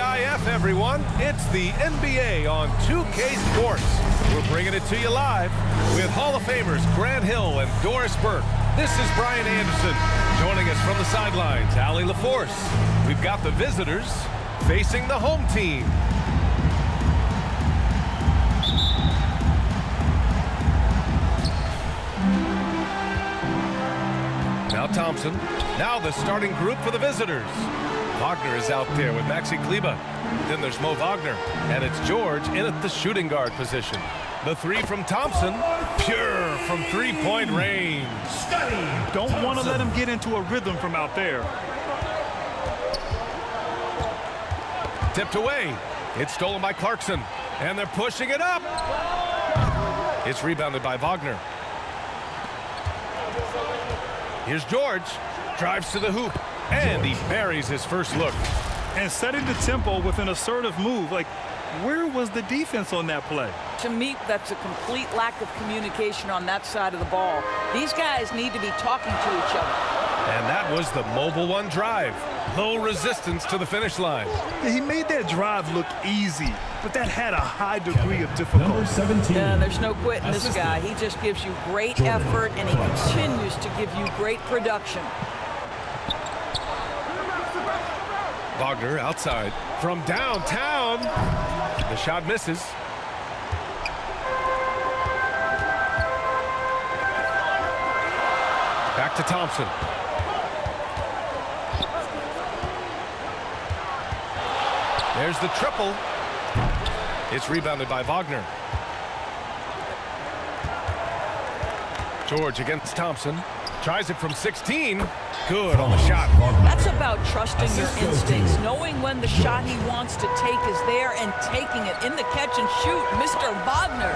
TGIF, everyone. It's the NBA on 2K Sports. We're bringing it to you live with Hall of Famers Grant Hill and Doris Burke. This is Brian Anderson. Joining us from the sidelines, Allie LaForce. We've got the visitors facing the home team. Now Thompson. Now the starting group for the visitors. Wagner is out there with Maxi Kleber. Then there's Mo Wagner. And it's George in at the shooting guard position. The three from Thompson. Pure from three-point range. Don't want to let him get into a rhythm from out there. Tipped away. It's stolen by Clarkson. And they're pushing it up. It's rebounded by Wagner. Here's George. Drives to the hoop. And he buries his first look. And setting the tempo with an assertive move. Like, where was the defense on that play? To me, that's a complete lack of communication on that side of the ball. These guys need to be talking to each other. And that was the Mobile One drive. Low resistance to the finish line. He made that drive look easy, but that had a high degree of difficulty. Yeah, there's no quitting this guy. He just gives you great effort, and he continues to give you great production. Wagner outside from downtown. The shot misses. Back to Thompson. There's the triple. It's rebounded by Wagner. George against Thompson. Tries it from 16. Good on the shot. That's about trusting your instincts, knowing when the shot he wants to take is there and taking it in the catch and shoot. Mr. Wagner.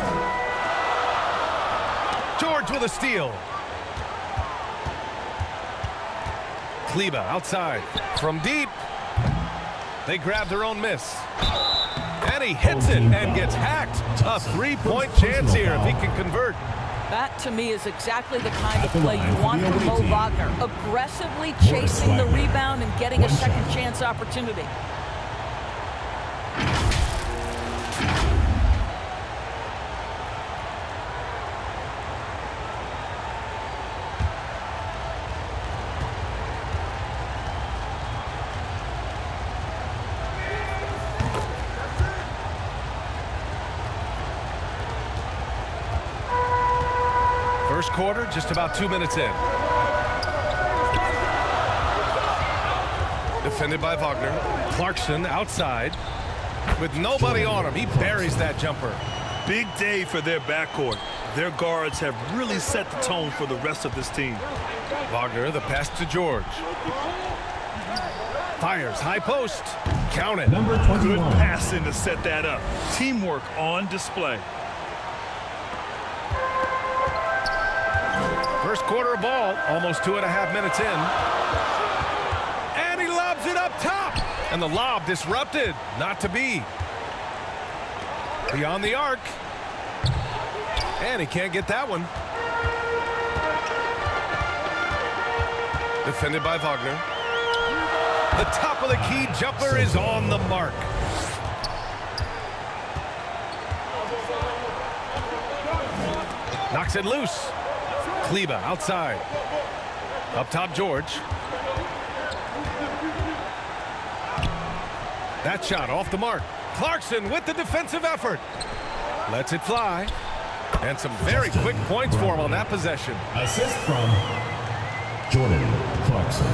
George with a steal. Kleber outside from deep. They grab their own miss. And he hits it and gets hacked. A three-point chance here if he can convert. That, to me, is exactly the kind of play you want from Mo Wagner. Aggressively chasing the rebound and getting a second chance opportunity. First quarter, just about 2 minutes in. Defended by Wagner. Clarkson outside. With nobody on him, he buries that jumper. Big day for their backcourt. Their guards have really set the tone for the rest of this team. Wagner, the pass to George. Fires, high post. Count it. Number 21. Good passing to set that up. Teamwork on display. First quarter of ball, almost 2.5 minutes in. And he lobs it up top. And the lob disrupted. Not to be. Beyond the arc. And he can't get that one. Defended by Wagner. The top of the key jumper is on the mark. Knocks it loose. Kleber outside. Up top, George. That shot off the mark. Clarkson with the defensive effort. Lets it fly. And some very quick points for him on that possession. Assist from Jordan Clarkson.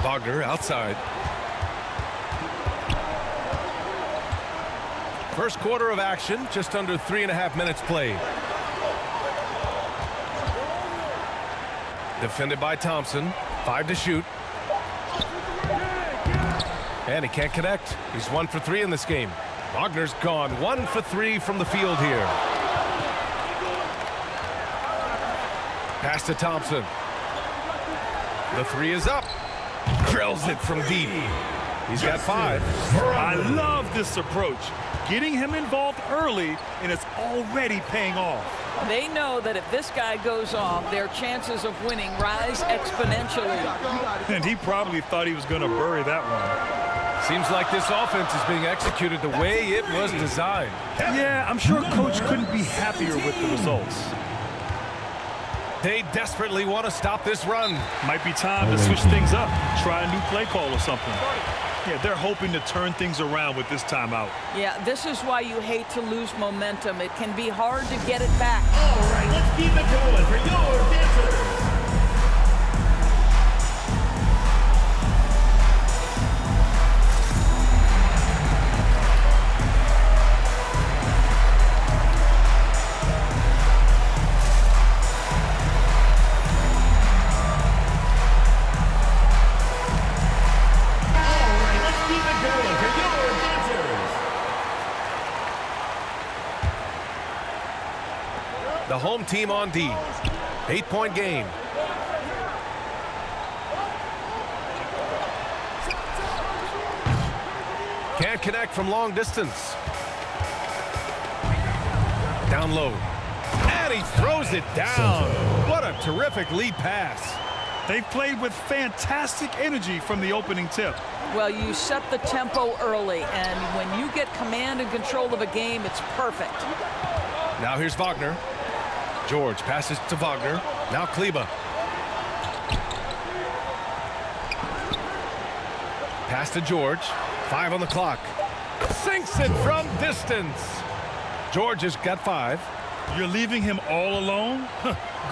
Wagner outside. First quarter of action, just under 3.5 minutes played. Defended by Thompson. 5 to shoot. And he can't connect. He's 1 for 3 in this game. Wagner's gone 1 for 3 from the field here. Pass to Thompson. The 3 is up. Drills it from deep. He's got 5. I love this approach. Getting him involved early, and it's already paying off. They know that if this guy goes off, their chances of winning rise exponentially. And he probably thought he was going to bury that one. Seems like this offense is being executed the way it was designed. Yeah, I'm sure Coach couldn't be happier with the results. They desperately want to stop this run. Might be time to switch things up, try a new play call or something. Yeah, they're hoping to turn things around with this timeout. Yeah, this is why you hate to lose momentum. It can be hard to get it back. All right, let's keep it going for your dancers. The home team on D. 8-point game. Can't connect from long distance. Down low. And he throws it down. What a terrific lead pass. They played with fantastic energy from the opening tip. Well, you set the tempo early, and when you get command and control of a game, it's perfect. Now here's Wagner. George passes to Wagner. Now Kleba. Pass to George. 5 on the clock. Sinks it from distance. George has got 5. You're leaving him all alone?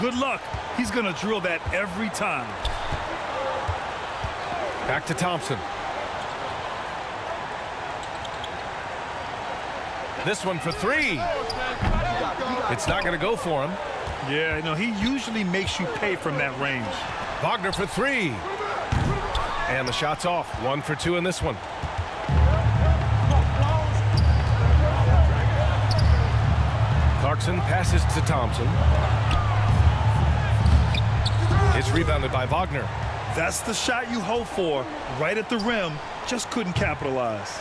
Good luck. He's going to drill that every time. Back to Thompson. This one for 3. It's not going to go for him. Yeah, no, he usually makes you pay from that range. Wagner for 3. And the shot's off. 1 for 2 in this one. Clarkson passes to Thompson. It's rebounded by Wagner. That's the shot you hope for. Right at the rim. Just couldn't capitalize.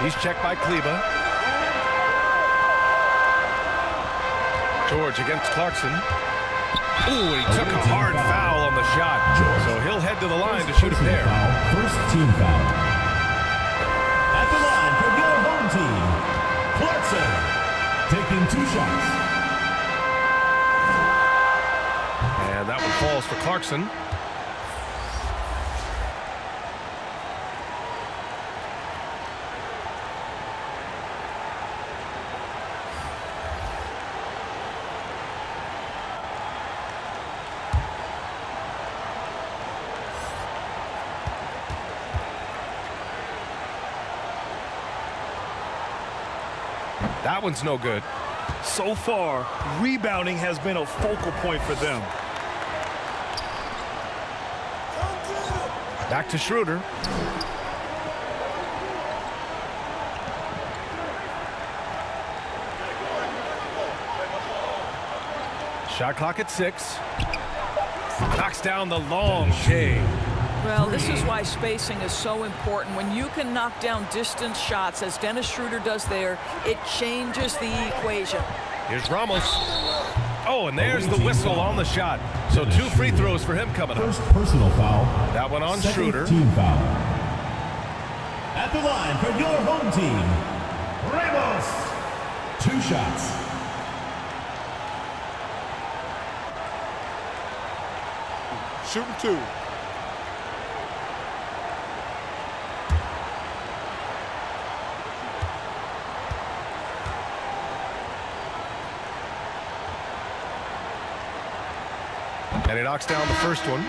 He's checked by Kleba. George against Clarkson. Ooh, he took a hard foul on the shot. So he'll head to the line to shoot a pair. First team foul. At the line for your home team, Clarkson, taking 2 shots. And that one falls for Clarkson. That one's no good. So far, rebounding has been a focal point for them. Back to Schroeder. Shot clock at 6. Knocks down the long J. Well, this is why spacing is so important. When you can knock down distance shots, as Dennis Schroeder does there, it changes the equation. Here's Ramos. Oh, and there's the whistle on the shot. So 2 free throws for him coming up. First personal foul. That one on Second Schroeder. Team foul. At the line for your home team, Ramos. 2 shots. Shooting 2. And he knocks down the first one.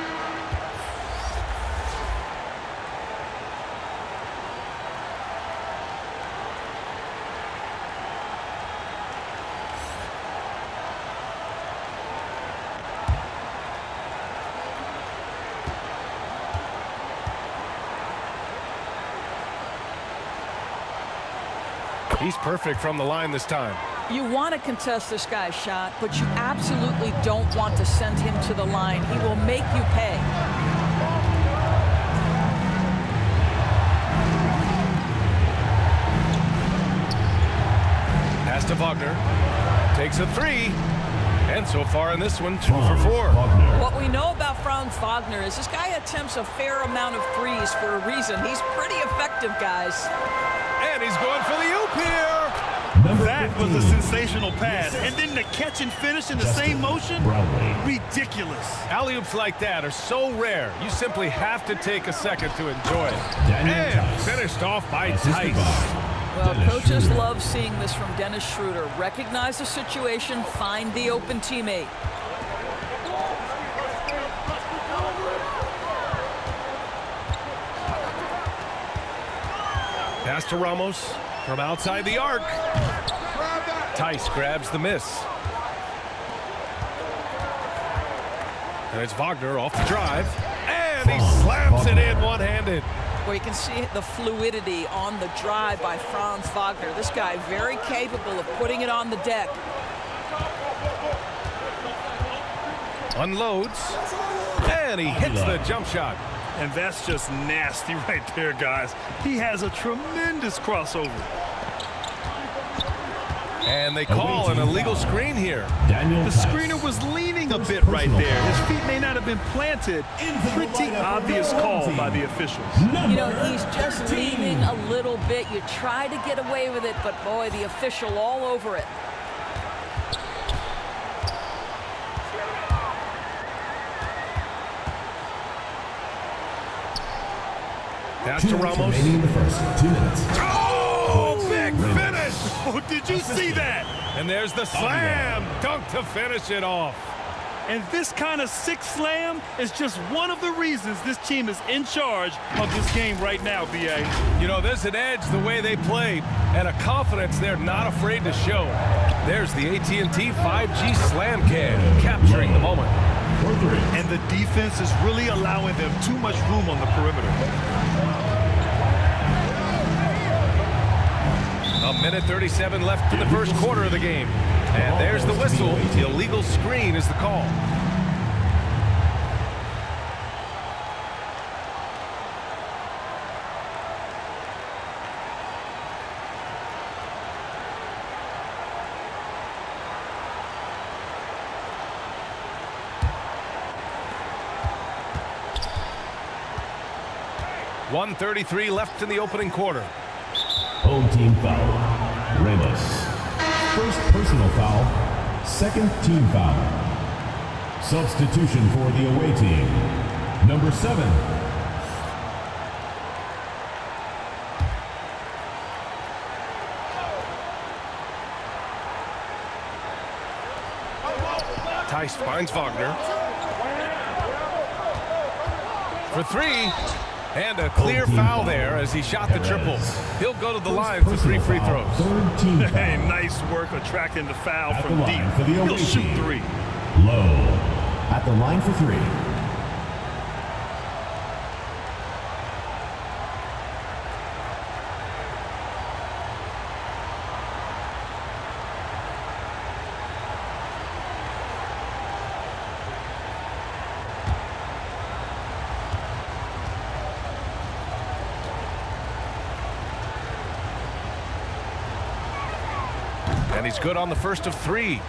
He's perfect from the line this time. You want to contest this guy's shot, but you absolutely don't want to send him to the line. He will make you pay. to Wagner. Takes a three. And so far in this one, 2 for 4. What we know about Franz Wagner is this guy attempts a fair amount of threes for a reason. He's pretty effective, guys. And he's going for the oop here. That was a sensational pass. And then the catch and finish in the same motion? Ridiculous. Alley-oops like that are so rare, you simply have to take a second to enjoy it. And finished off by Tice. Well, coaches love seeing this from Dennis Schroeder. Recognize the situation, find the open teammate. Pass to Ramos from outside the arc. Tice grabs the miss. And it's Wagner off the drive. And he slams it in one-handed. Where you can see the fluidity on the drive by Franz Wagner. This guy very capable of putting it on the deck. Unloads. And he hits the jump shot. And that's just nasty right there, guys. He has a tremendous crossover. And they call an illegal screen here. The screener was leaning a bit right there. His feet may not have been planted. Pretty obvious call by the officials. You know, he's just leaning a little bit. You try to get away with it, but boy, the official all over it. Pass to Ramos. Oh, big finish! Oh, did you see that? And there's the slam dunk to finish it off. And this kind of sick slam is just one of the reasons this team is in charge of this game right now, B.A. You know, there's an edge the way they play and a confidence they're not afraid to show. There's the AT&T 5G slam cam capturing the moment. And the defense is really allowing them too much room on the perimeter. A minute 37 left in the first quarter of the game. And there's the whistle. The illegal screen is the call. .133 left in the opening quarter. Home team foul. Ramos. First personal foul. Second team foul. Substitution for the away team. Number 7. Tice finds Wagner. For three. And a clear foul there as he shot the triple. He'll go to the line for 3 free throws. Hey, nice work attracting the foul from deep. He'll shoot 3. Low at the line for 3. And he's good on the first of 3.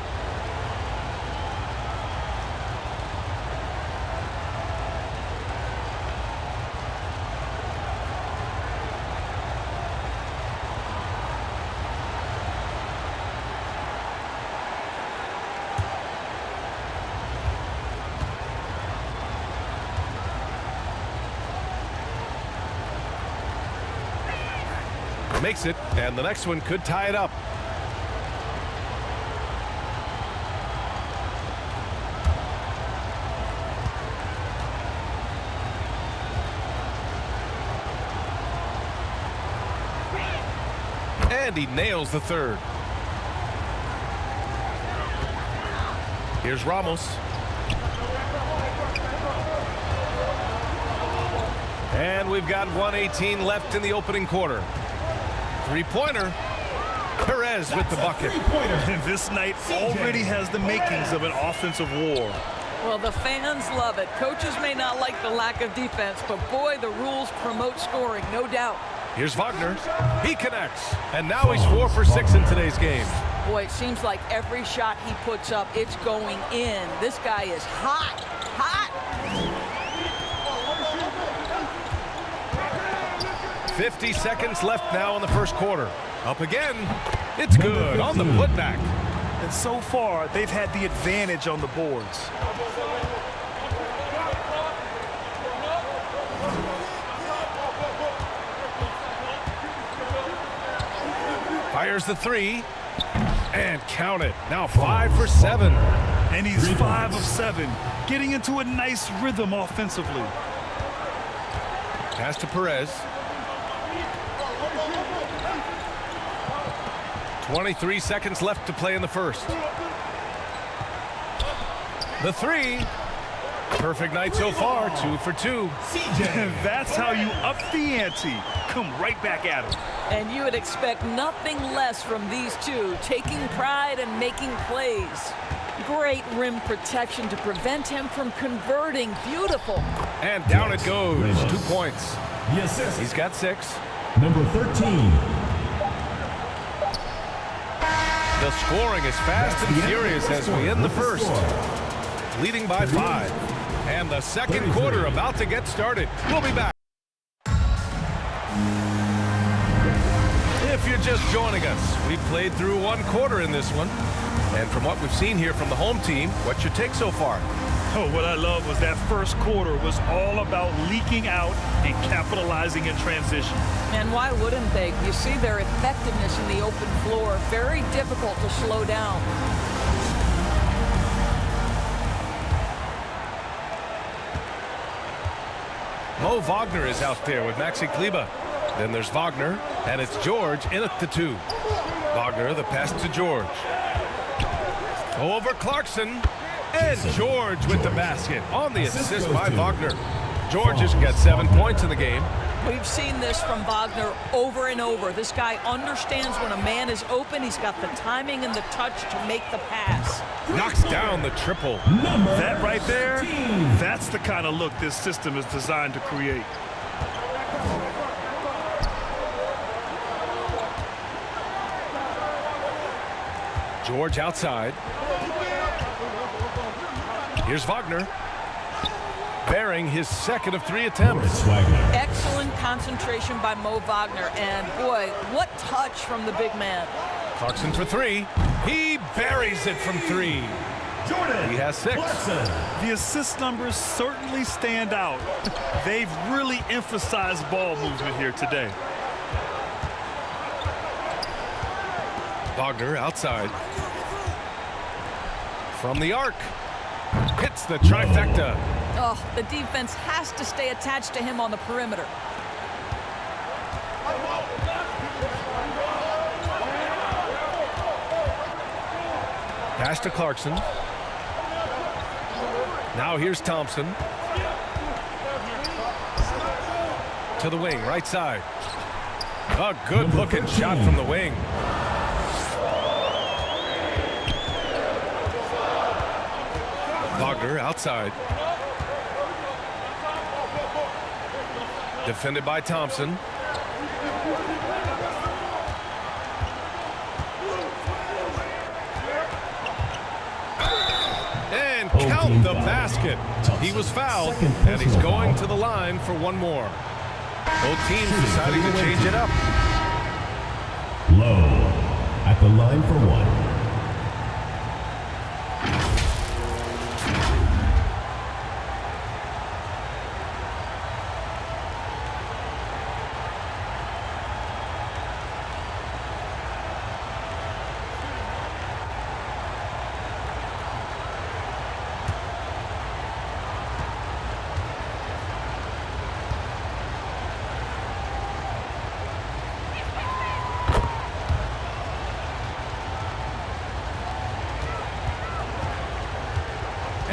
Makes it, and the next one could tie it up. And he nails the third. Here's Ramos. And we've got 1:18 left in the opening quarter. Three-pointer. Perez with the bucket. And this night already has the makings of an offensive war. Well, the fans love it. Coaches may not like the lack of defense, but boy, the rules promote scoring, no doubt. Here's Wagner. He connects. And now he's 4 for 6 in today's game. Boy, it seems like every shot he puts up, it's going in. This guy is hot, hot. 50 seconds left now in the first quarter. Up again. It's good on the putback. And so far, they've had the advantage on the boards. Fires the three. And count it. Now 5 for 7. And he's 5 of 7, getting into a nice rhythm offensively. Pass to Perez. 23 seconds left to play in the first. The three. Perfect night so far, 2 for 2. And that's how you up the ante. Come right back at him. And you would expect nothing less from these two, taking pride and making plays. Great rim protection to prevent him from converting. Beautiful. And down it goes. 2 points. Yes, He's got 6. number 13. The scoring is fast and furious as we end the first. Leading by 5. And the second quarter about to get started. We'll be back. If you're just joining us, we played through 1 quarter in this one. And from what we've seen here from the home team, what's your take so far? Oh, what I love was that first quarter was all about leaking out and capitalizing in transition. And why wouldn't they? You see their effectiveness in the open floor. Very difficult to slow down. Mo Wagner is out there with Maxi Kleber. Then there's Wagner, and it's George in at the 2. Wagner, the pass to George. Over Clarkson, and George with the basket on the assist by Wagner. George has got 7 points in the game. We've seen this from Wagner over and over. This guy understands when a man is open. He's got the timing and the touch to make the pass. Knocks down the triple. That right there, that's the kind of look this system is designed to create. George outside. Here's Wagner. Bearing his second of 3 attempts. Excellent concentration by Mo Wagner. And boy, what touch from the big man. Clarkson for 3. He buries it from 3. He has 6. The assist numbers certainly stand out. They've really emphasized ball movement here today. Wagner outside. From the arc. Hits the trifecta. Oh, the defense has to stay attached to him on the perimeter. Pass to Clarkson. Now here's Thompson. To the wing, right side. A good-looking shot from the wing. Wagner outside. Defended by Thompson. And count the basket. He was fouled, and he's going to the line for 1 more. Both teams deciding to change it up. Low at the line for 1.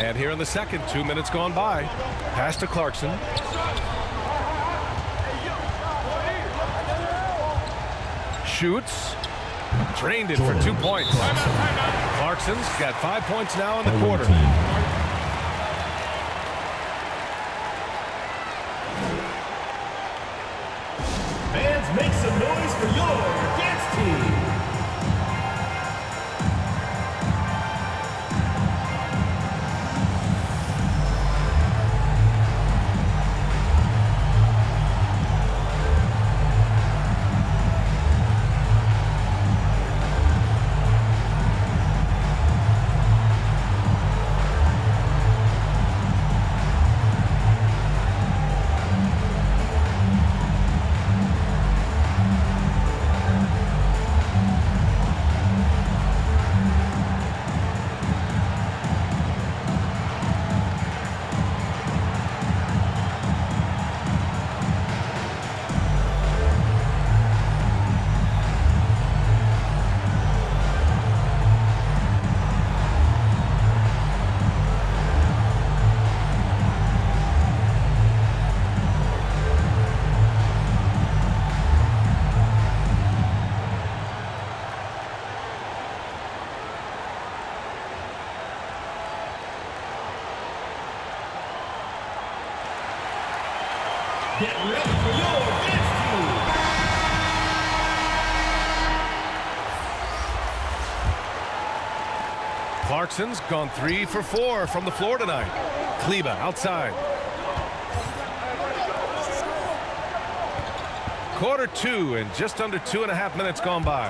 And here in the second, 2 minutes gone by. Pass to Clarkson. Shoots. Drained it for 2 points. Clarkson's got 5 points now in the quarter. Fans, make some noise for your dance team. Get ready for your next move. Clarkson's gone 3 for 4 from the floor tonight. Kleba outside. Quarter 2 and just under 2.5 minutes gone by.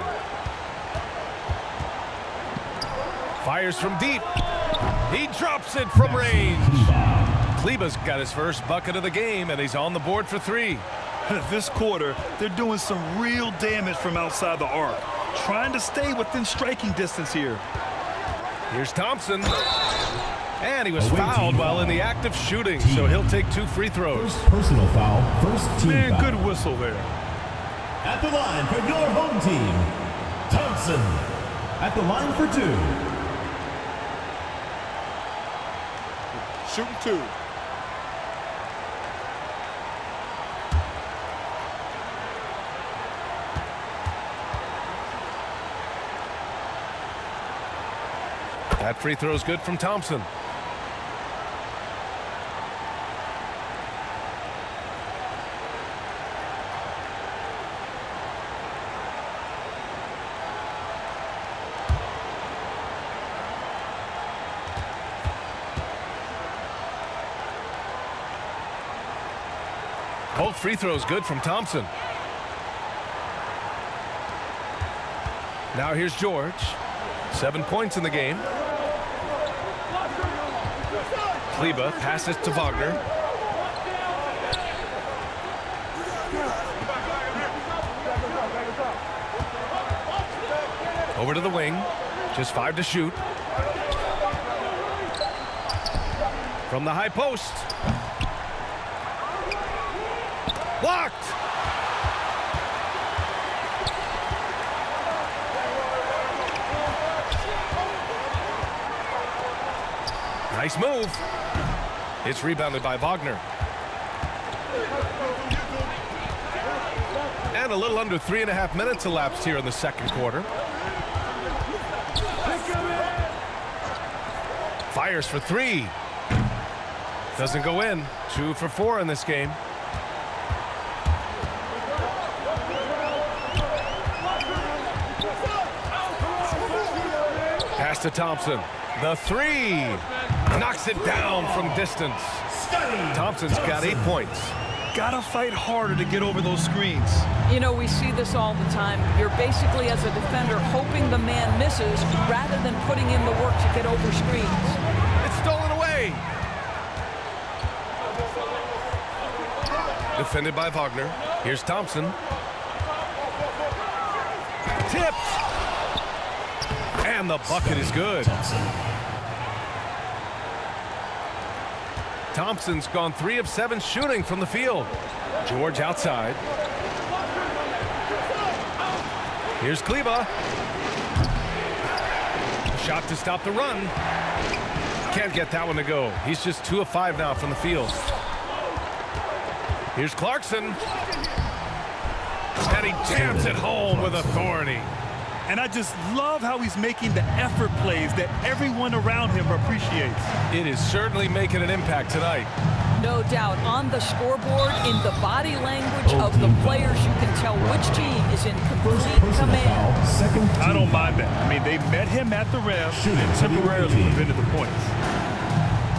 Fires from deep. He drops it from range. Kleba's got his first bucket of the game, and he's on the board for 3. This quarter, they're doing some real damage from outside the arc, trying to stay within striking distance here. Here's Thompson. And he was fouled while in the act of shooting, so he'll take 2 free throws. First personal foul, first team Man, foul. good whistle there. At the line for your home team, Thompson. At the line for 2. Shooting 2. That free throw is good from Thompson. Both free throws good from Thompson. Now here's George. 7 points in the game. Kleba passes to Wagner. Over to the wing. Just 5 to shoot. From the high post. Blocked. Nice move. It's rebounded by Wagner. And a little under 3.5 minutes elapsed here in the second quarter. Fires for 3. Doesn't go in. 2 for 4 in this game. Pass to Thompson. The 3. Knocks it down from distance. Thompson's got 8 points. Gotta fight harder to get over those screens. You know, we see this all the time. You're basically, as a defender, hoping the man misses rather than putting in the work to get over screens. It's stolen away. Defended by Wagner. Here's Thompson. Tipped. And the bucket is good. Thompson's gone 3 of 7 shooting from the field. George outside. Here's Kleba. Shot to stop the run. Can't get that one to go. He's just 2 of 5 now from the field. Here's Clarkson. And he jams it home with authority. And I just love how he's making the effort plays that everyone around him appreciates. It is certainly making an impact tonight. No doubt. On the scoreboard, in the body language of the players, you can tell which team is in complete command. I don't mind that. I mean, they met him at the rim and temporarily prevented the points.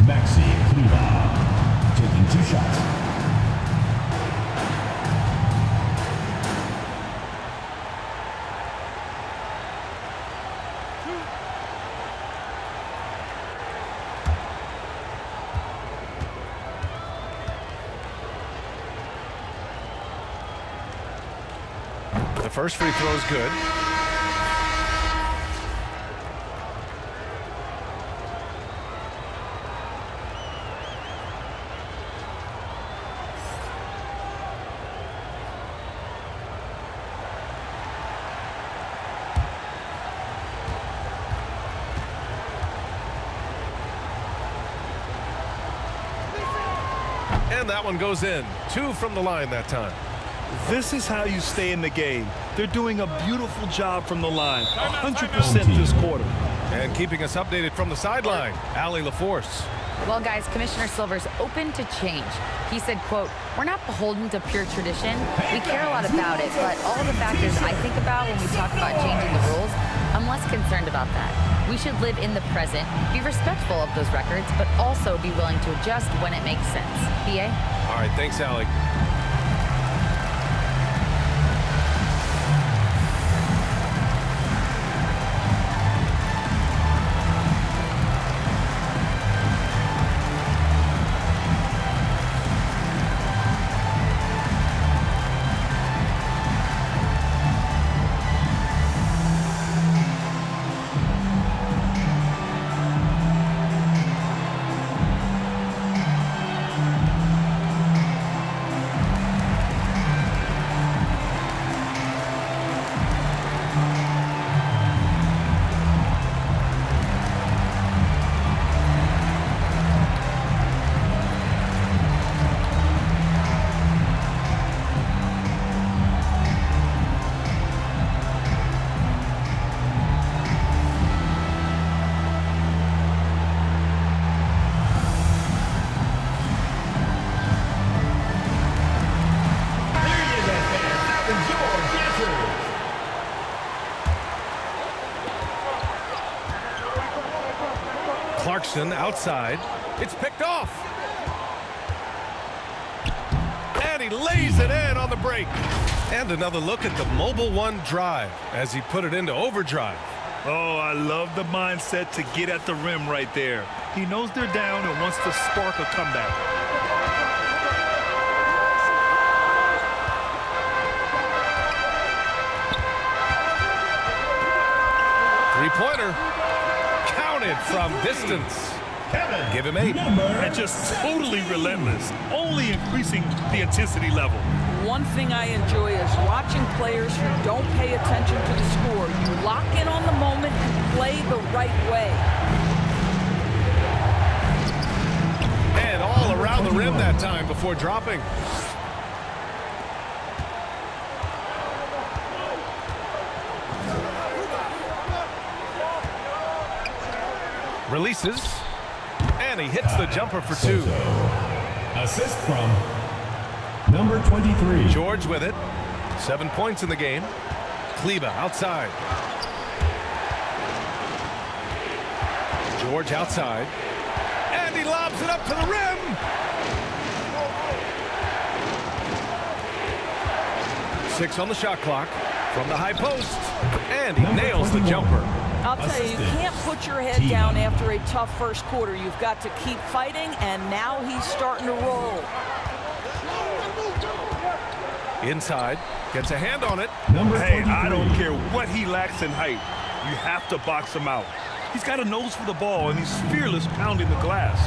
Maxi Kleba taking 2 shots. The first free throw is good. And that one goes in. 2 from the line that time. This is how you stay in the game. They're doing a beautiful job from the line. 100% this quarter. And keeping us updated from the sideline, Allie LaForce. Well, guys, Commissioner Silver's open to change. He said, quote, "We're not beholden to pure tradition. We care a lot about it, but all the factors I think about when we talk about changing the rules, I'm less concerned about that. We should live in the present, be respectful of those records, but also be willing to adjust when it makes sense." BA? All right, thanks, Alec. Clarkson outside. It's picked off. And he lays it in on the break. And another look at the Mobile One drive as he put it into overdrive. Oh, I love the mindset to get at the rim right there. He knows they're down and wants to spark a comeback. Three-pointer. Counted from distance. Give him 8. And just totally relentless, only increasing the intensity level. One thing I enjoy is watching players who don't pay attention to the score. You lock in on the moment and play the right way. And all around the rim that time before dropping. Releases. And he hits the jumper for 2. Assist from number 23. George with it. 7 points in the game. Kleba outside. George outside. And he lobs it up to the rim. Six on the shot clock from the high post. And he nails the jumper. I'll tell you, you can't put your head down after a tough first quarter. You've got to keep fighting, and now he's starting to roll. Inside, gets a hand on it. Hey, I don't care what he lacks in height. You have to box him out. He's got a nose for the ball, and he's fearless pounding the glass.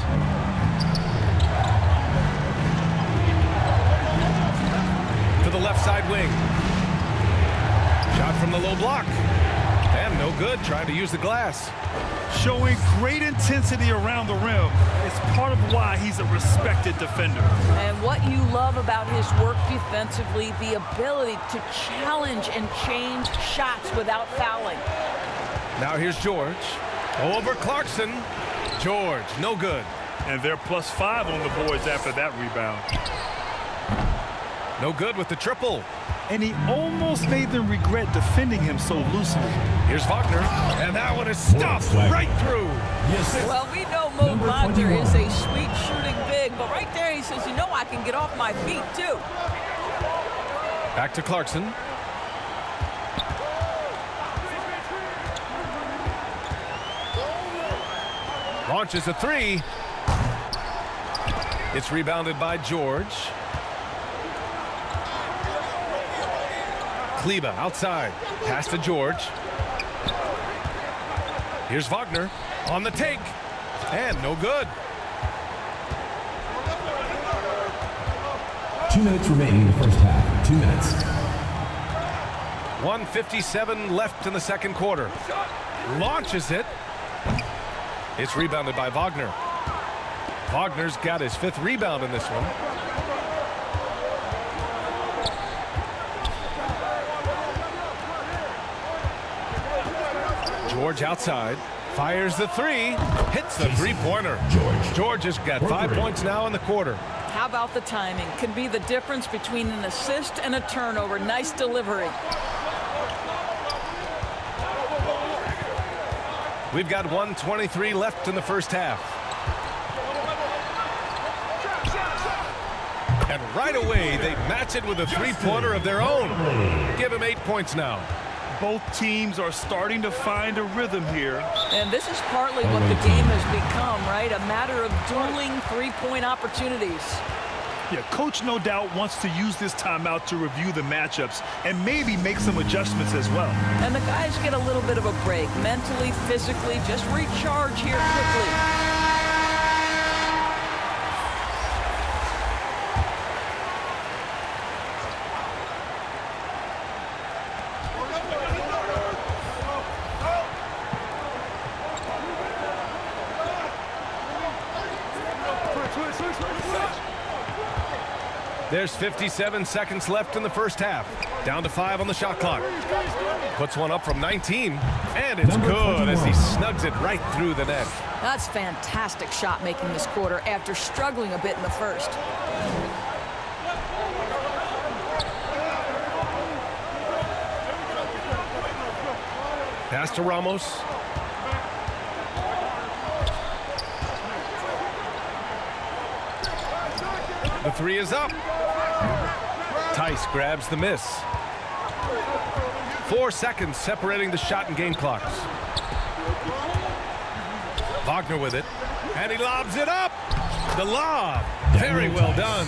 To the left side wing. Shot from the low block. And no good, trying to use the glass. Showing great intensity around the rim. It's part of why he's a respected defender. And what you love about his work defensively, the ability to challenge and change shots without fouling. Now here's George. Over Clarkson. George, no good. And they're +5 on the boards after that rebound. No good with the triple. And he almost made them regret defending him so loosely. Here's Wagner, and that one is stuffed right through. Well, we know Mo Wagner is a sweet shooting big, but right there he says, you know, I can get off my feet too. Back to Clarkson. Launches a 3. It's rebounded by George. Kleba outside. Pass to George. Here's Wagner on the take. And no good. 2 minutes remaining in the first half. 2 minutes. 1:57 left in the second quarter. Launches it. It's rebounded by Wagner. Wagner's got his 5th rebound in this one. George outside. Fires the three, hits the three-pointer. George has got 5 points now in the quarter. How about the timing? Can be the difference between an assist and a turnover. Nice delivery. We've got 1:23 left in the first half. And right away, they match it with a three-pointer of their own. Give him 8 points now. Both teams are starting to find a rhythm here. And this is partly what the game has become, right? A matter of dueling three-point opportunities. Yeah, Coach no doubt wants to use this timeout to review the matchups and maybe make some adjustments as well. And the guys get a little bit of a break, mentally, physically, just recharge here quickly. There's 57 seconds left in the first half. Down to 5 on the shot clock. Puts one up from 19, and it's good as he snugs it right through the net. That's fantastic shot making this quarter after struggling a bit in the first. Pass to Ramos. The three is up. Tice grabs the miss. 4 seconds separating the shot and game clocks. Wagner with it, and he lobs it up. The lob, very well done.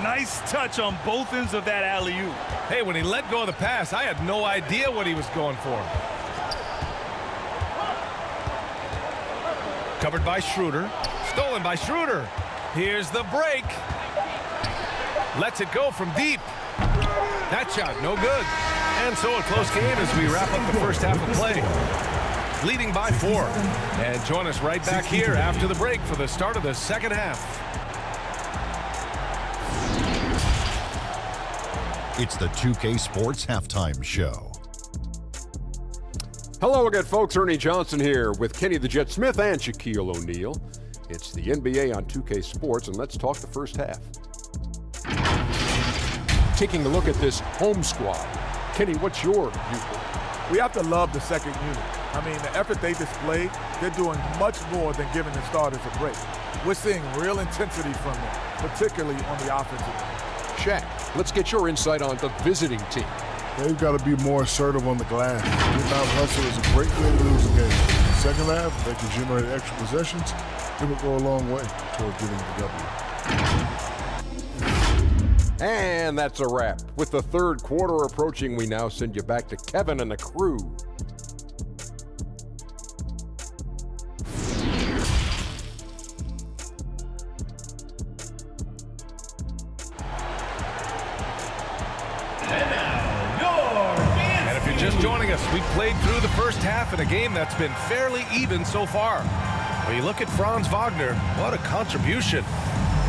Nice touch on both ends of that alley-oop. Hey, when he let go of the pass, I had no idea what he was going for. Covered by Schroeder, stolen by Schroeder. Here's the break. Lets it go from deep. That shot, no good. And so a close game as we wrap up the first half of play. Leading by 4. And join us right back here after the break for the start of the second half. It's the 2K Sports Halftime Show. Hello again, folks. Ernie Johnson here with Kenny the Jet Smith and Shaquille O'Neal. It's the NBA on 2K Sports, and let's talk the first half. Taking a look at this home squad. Kenny, what's your viewpoint? We have to love the second unit. I mean, the effort they displayed, they're doing much more than giving the starters a break. We're seeing real intensity from them, particularly on the offensive end. Shaq, let's get your insight on the visiting team. They've got to be more assertive on the glass. Getting out hustle is a great way to lose a game. Second half, they can generate extra possessions. It will go a long way toward getting the W. And that's a wrap. With the third quarter approaching, we now send you back to Kevin and the crew. And if you're just joining us, we've played through the first half in a game that's been fairly even so far. When you look at Franz Wagner, what a contribution.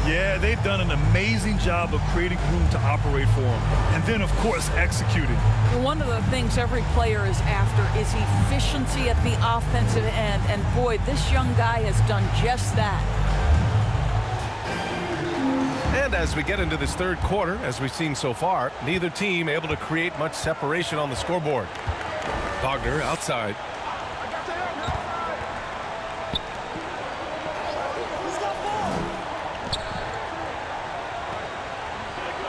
Yeah, they've done an amazing job of creating room to operate for him. And then, of course, executing. One of the things every player is after is efficiency at the offensive end. And boy, this young guy has done just that. And as we get into this third quarter, as we've seen so far, neither team able to create much separation on the scoreboard. Wagner outside.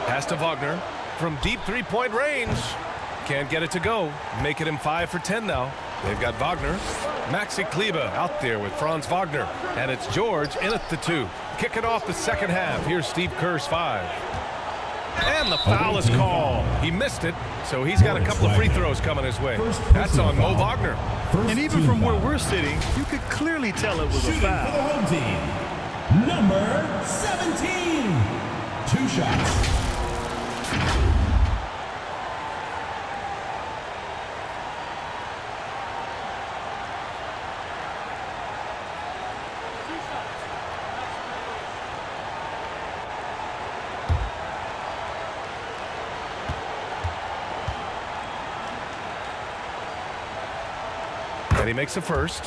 Pass to Wagner from deep three-point range. Can't get it to go, making him 5 for 10 now. They've got Wagner. Maxi Kleber out there with Franz Wagner. And it's George in at the 2. Kicking off the second half. Here's Steve Kerr's 5. And the foul is called. He missed it, so he's got a couple of free throws coming his way. That's on Mo Wagner. And even from where we're sitting, you could clearly tell it was a foul. For the home team, number 17. 2 shots. And he makes the first.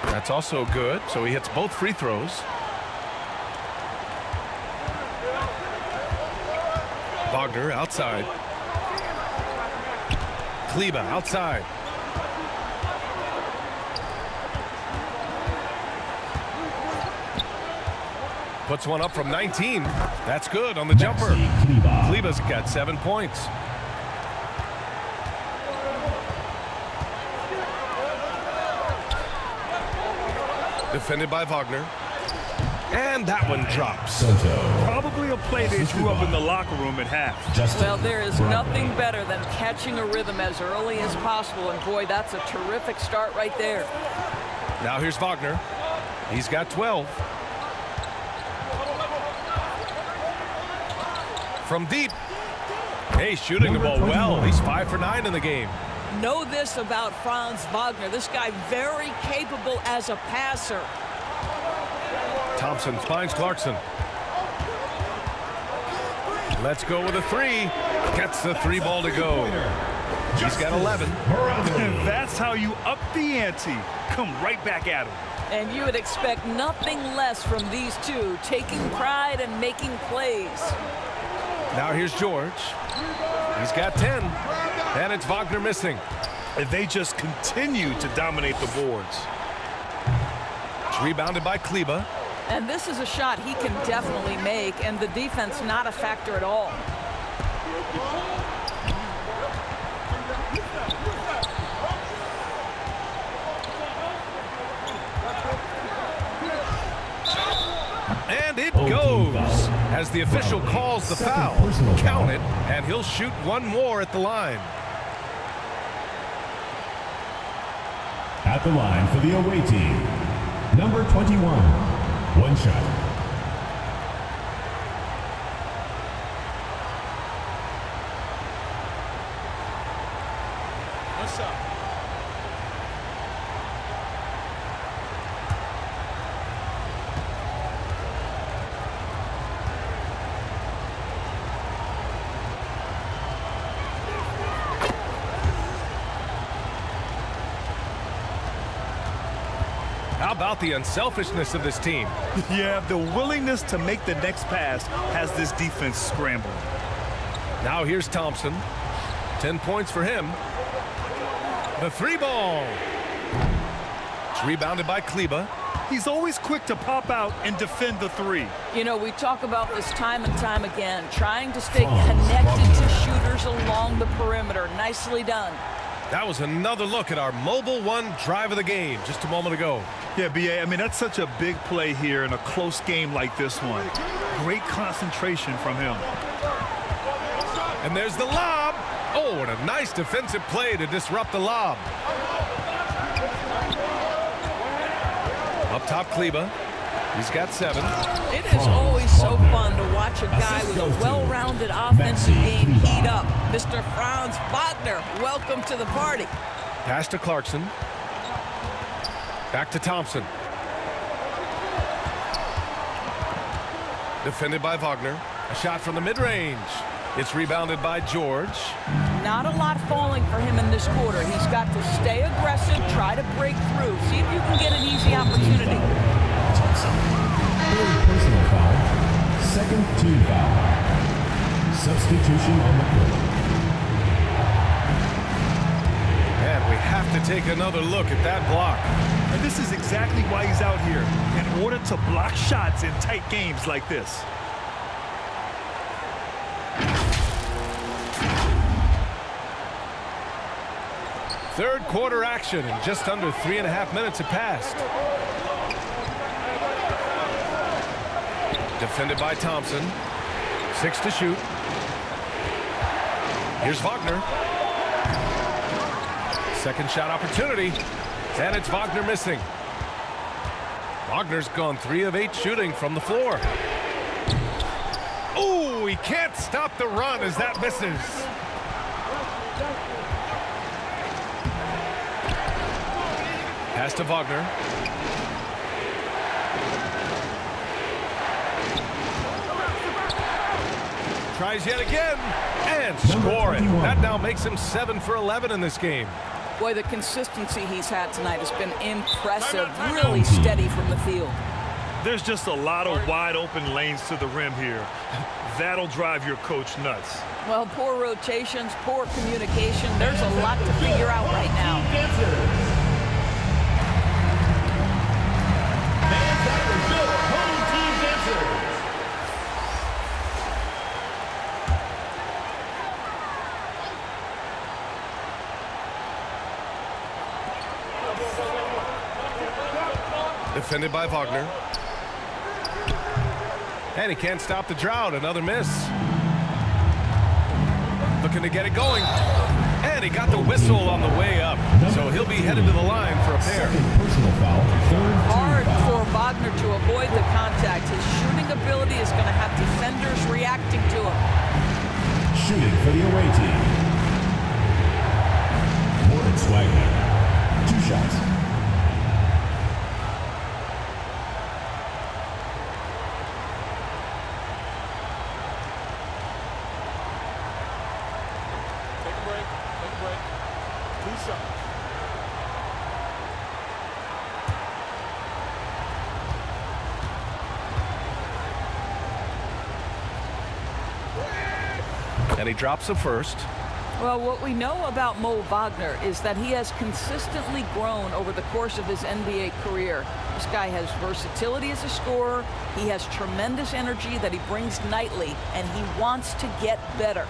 That's also good, so he hits both free throws. Wagner outside. Kleba outside. Puts one up from 19. That's good on the jumper. Kleba's got 7 points. Defended by Wagner. And that one drops. Probably a play they drew up in the locker room at half. Well, there is nothing better than catching a rhythm as early as possible. And boy, that's a terrific start right there. Now here's Wagner. He's got 12. From deep. Hey, shooting the ball well. He's 5 for 9 in the game. Know this about Franz Wagner. This guy very capable as a passer. Thompson finds Clarkson. Let's go with a 3. Gets the 3 ball to go. He's got 11. And that's how you up the ante. Come right back at him. And you would expect nothing less from these two, taking pride and making plays. Now here's George. He's got 10. And it's Wagner missing. And they just continue to dominate the boards. It's rebounded by Kleba. And this is a shot he can definitely make, and the defense not a factor at all. And it goes as the official calls the foul. Count it, and he'll shoot one more at the line. At the line for the away team, number 21, one shot. What's up? How about the unselfishness of this team? Yeah, the willingness to make the next pass has this defense scrambling. Now here's Thompson. 10 points for him. The 3 ball. It's rebounded by Kleba. He's always quick to pop out and defend the 3. You know, we talk about this time and time again, trying to stay connected to shooters along the perimeter. Nicely done. That was another look at our Mobile One drive of the game just a moment ago. Yeah, B.A., I mean, that's such a big play here in a close game like this one. Great concentration from him. And there's the lob. Oh, and a nice defensive play to disrupt the lob. Up top, Kleba. He's got 7. It is always so fun to watch a guy with a well-rounded offensive game heat up. Mr. Franz Wagner, welcome to the party. Pass to Clarkson. Back to Thompson. Defended by Wagner. A shot from the mid-range. It's rebounded by George. Not a lot falling for him in this quarter. He's got to stay aggressive, try to break through. See if you can get an easy opportunity. Third personal foul. Second team foul. Substitution on the court. And we have to take another look at that block. And this is exactly why he's out here, in order to block shots in tight games like this. Third quarter action, and just under 3.5 minutes have passed. Defended by Thompson. 6 to shoot. Here's Wagner. Second shot opportunity. And it's Wagner missing. Wagner's gone 3 of 8 shooting from the floor. Oh, he can't stop the run as that misses. Pass to Wagner. Tries yet again and score it. That now makes him 7 for 11 in this game. Boy, the consistency he's had tonight has been impressive. Really steady from the field. There's just a lot of wide open lanes to the rim here. That'll drive your coach nuts. Well, poor rotations, poor communication. There's a lot to figure out right now. Defended by Wagner. And he can't stop the drought. Another miss. Looking to get it going. And he got the whistle on the way up. So he'll be headed to the line for a pair. Hard for Wagner to avoid the contact. His shooting ability is going to have defenders reacting to him. Shooting for the away team. Moritz Wagner. 2 shots. And he drops the first. Well, what we know about Mo Wagner is that he has consistently grown over the course of his NBA career. This guy has versatility as a scorer. He has tremendous energy that he brings nightly, and he wants to get better.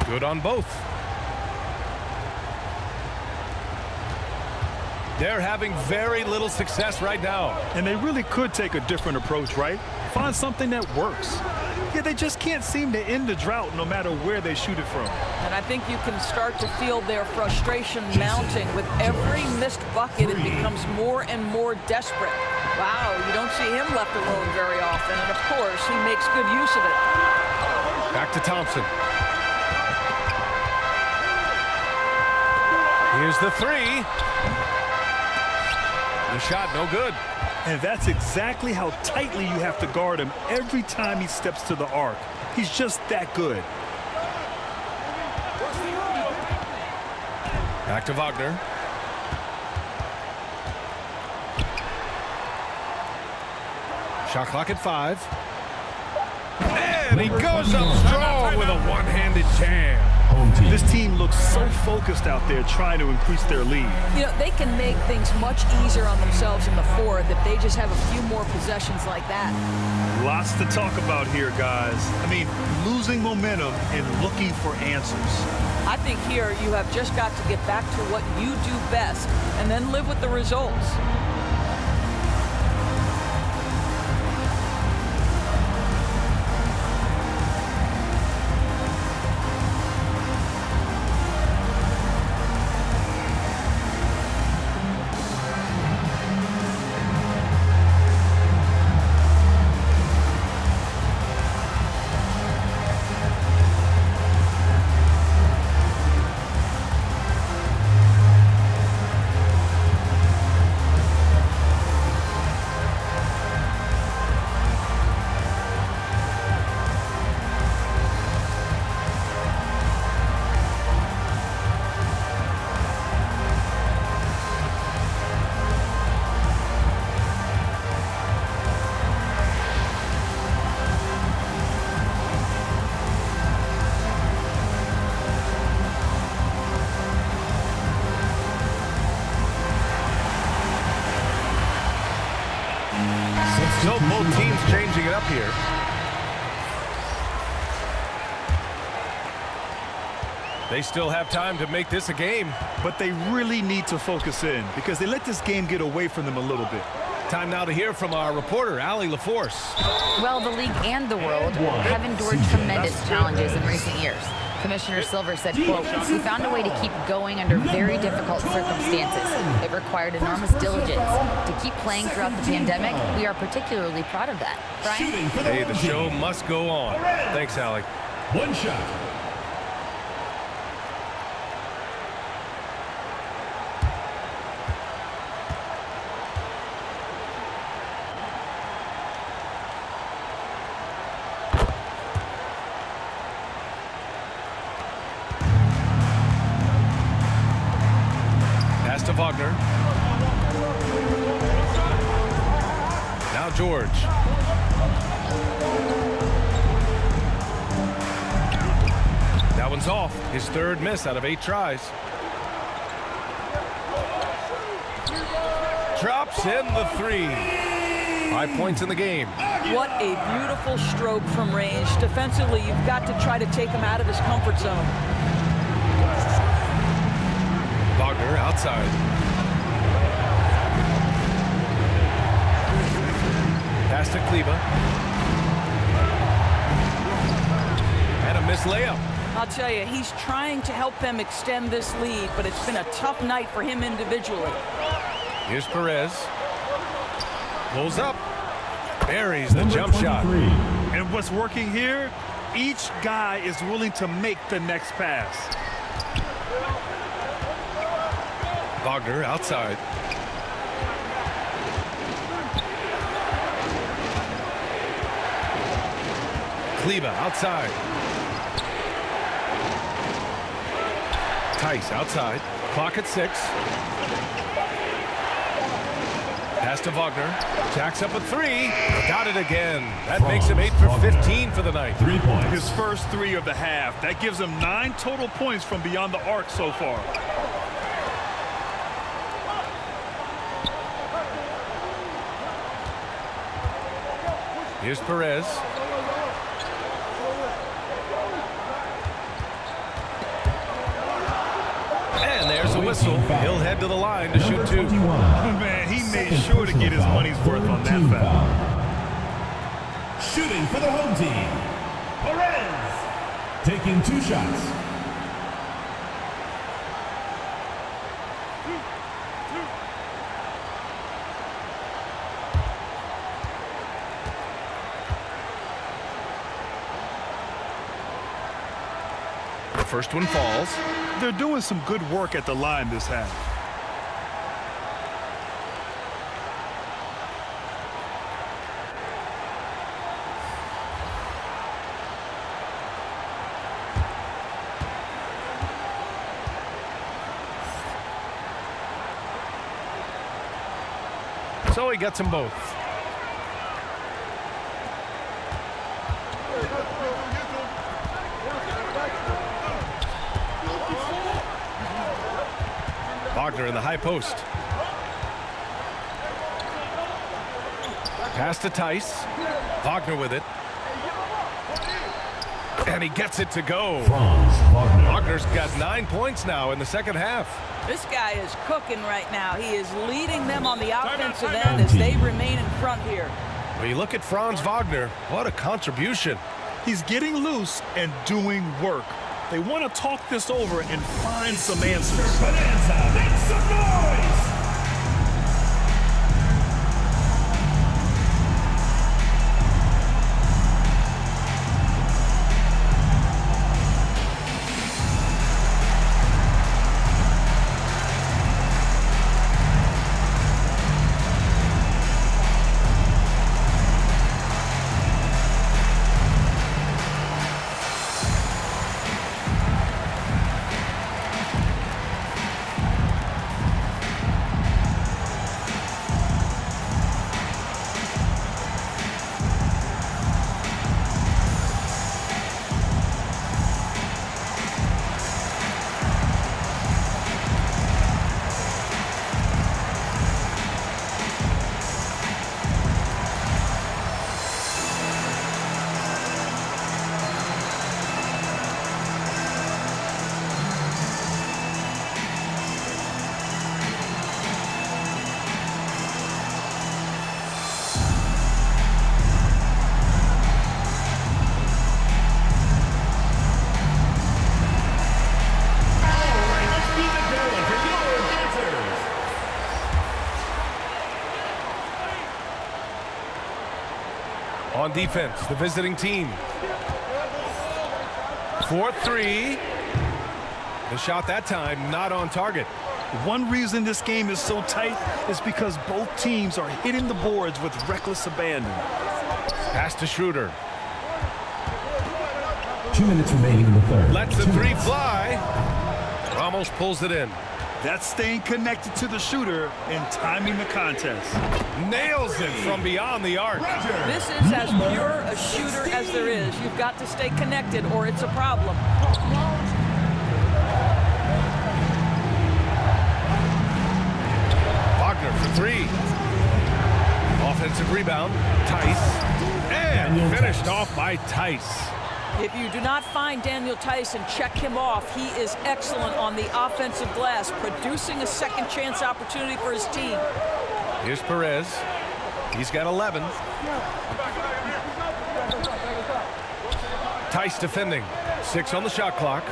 Good on both. They're having very little success right now. And they really could take a different approach, right? Find something that works. Yeah, they just can't seem to end the drought no matter where they shoot it from. And I think you can start to feel their frustration mounting. With every missed bucket, it becomes more and more desperate. Wow, you don't see him left alone very often. And of course, he makes good use of it. Back to Thompson. Here's the 3. The shot, no good. And that's exactly how tightly you have to guard him every time he steps to the arc. He's just that good. Back to Wagner. Shot clock at 5. And he goes up strong with a one-handed jam. This team looks so focused out there trying to increase their lead. You know, they can make things much easier on themselves in the fourth if they just have a few more possessions like that. Lots to talk about here, guys. I mean, losing momentum and looking for answers. I think here you have just got to get back to what you do best and then live with the results. So both teams changing it up here. They still have time to make this a game. But they really need to focus in because they let this game get away from them a little bit. Time now to hear from our reporter, Allie LaForce. Well, the league and the world have endured tremendous challenges in recent years. Commissioner Silver said, quote, "We found a way to keep going under very difficult circumstances. It required enormous diligence. To keep playing throughout the pandemic, we are particularly proud of that." Brian? Hey, the show must go on. Thanks, Alec. One shot. Pass to Wagner. Now George. That one's off. His third miss out of 8 tries. Drops in the 3. 5 points in the game. What a beautiful stroke from range. Defensively, you've got to try to take him out of his comfort zone. Wagner outside. Pass to Kleba. And a missed layup. I'll tell you, he's trying to help them extend this lead, but it's been a tough night for him individually. Here's Perez. Pulls up. Buries the jump shot. And what's working here, each guy is willing to make the next pass. Wagner outside. Kleba outside. Tice outside. Clock at 6. Pass to Wagner. Jacks up a 3. Got it again. That makes him 8 for 15 for the night. 3 points. His first 3 of the half. That gives him 9 total points from beyond the arc so far. Here's Perez. And there's a whistle. He'll head to the line to shoot 2. Man, he made sure to get his money's worth on that foul. Shooting for the home team, Perez. Taking 2 shots. The first one falls. They're doing some good work at the line this half. So he gets them both. Wagner in the high post. Pass to Tice. Wagner with it. And he gets it to go. Wagner's got 9 points now in the second half. This guy is cooking right now. He is leading them on the offensive end as they remain in front here. When you look at Franz Wagner, what a contribution. He's getting loose and doing work. They want to talk this over and find some answers. Bonanza, make some noise! On defense, the visiting team. 4-3. The shot that time not on target. One reason this game is so tight is because both teams are hitting the boards with reckless abandon. Pass to Schroeder. 2 minutes remaining in the third. Lets the three fly. Ramos pulls it in. That's staying connected to the shooter and timing the contest. Nails it from beyond the arc. This is as pure a shooter as there is. You've got to stay connected or it's a problem. Wagner for three. Offensive rebound. Tice. And finished off by Tice. If you do not find Daniel Tice and check him off, he is excellent on the offensive glass, producing a second chance opportunity for his team. Here's Perez. He's got 11. Tice defending. 6 on the shot clock.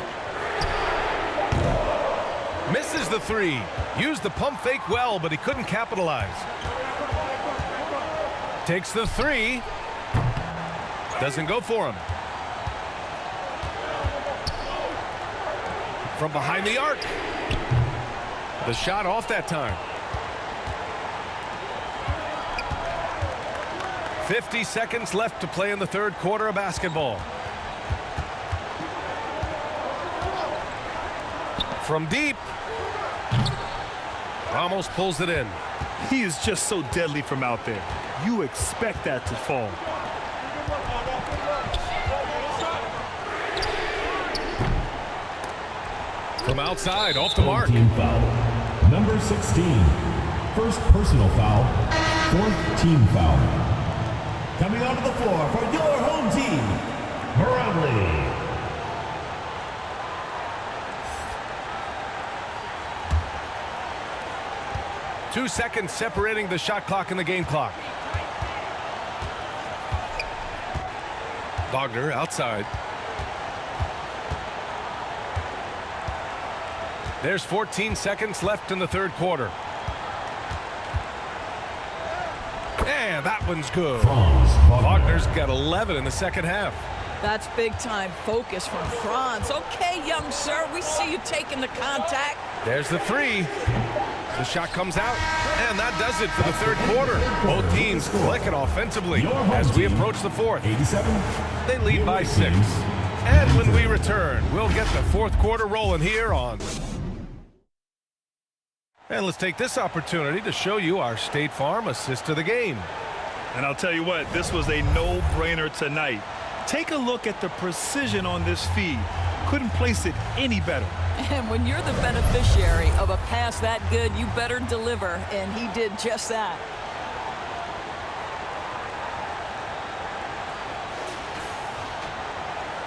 Misses the three. Used the pump fake well, but he couldn't capitalize. Takes the three. Doesn't go for him. From behind the arc. The shot off that time. 50 seconds left to play in the third quarter of basketball. From deep. Ramos pulls it in. He is just so deadly from out there. You expect that to fall. From outside, off the mark. Team foul. Number 16. First personal foul. Fourth team foul. Coming onto the floor for your home team, Bradley. Two seconds separating the shot clock and the game clock. Wagner outside. There's 14 seconds left in the third quarter. And that one's good. Wagner's got 11 in the second half. That's big time focus from Franz. Okay, young sir, we see you taking the contact. There's the three. The shot comes out, and that does it for the third quarter. Both teams clicking offensively as we approach the fourth. 87. They lead by 6. And when we return, we'll get the fourth quarter rolling here on. And let's take this opportunity to show you our State Farm assist to the game. And I'll tell you what, this was a no-brainer tonight. Take a look at the precision on this feed. Couldn't place it any better. And when you're the beneficiary of a pass that good, you better deliver, and he did just that.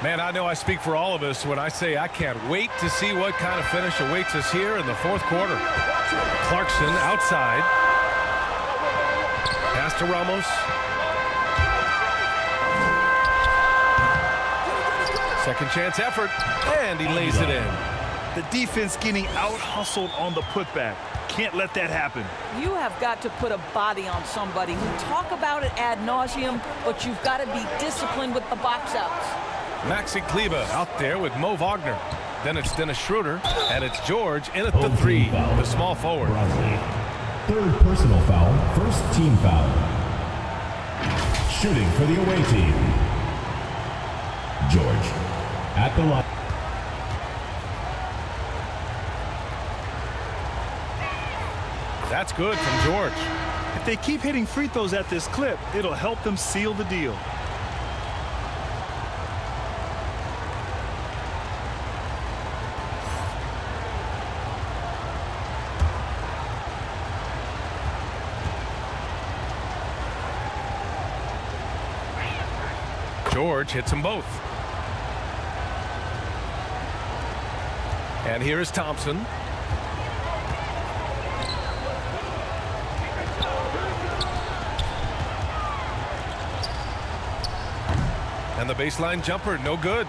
Man, I know I speak for all of us when I say I can't wait to see what kind of finish awaits us here in the fourth quarter. Clarkson outside. Pass to Ramos. Second chance effort, and he lays it in. The defense getting out-hustled on the putback. Can't let that happen. You have got to put a body on somebody. We talk about it ad nauseum, but you've got to be disciplined with the box outs. Maxi Kleba out there with Mo Wagner. Then it's Dennis Schroeder, and it's George in at the three, the small forward. Third personal foul, first team foul. Shooting for the away team, George at the line. That's good from George. If they keep hitting free throws at this clip, it'll help them seal the deal. George hits them both. And here is Thompson. And the baseline jumper, no good.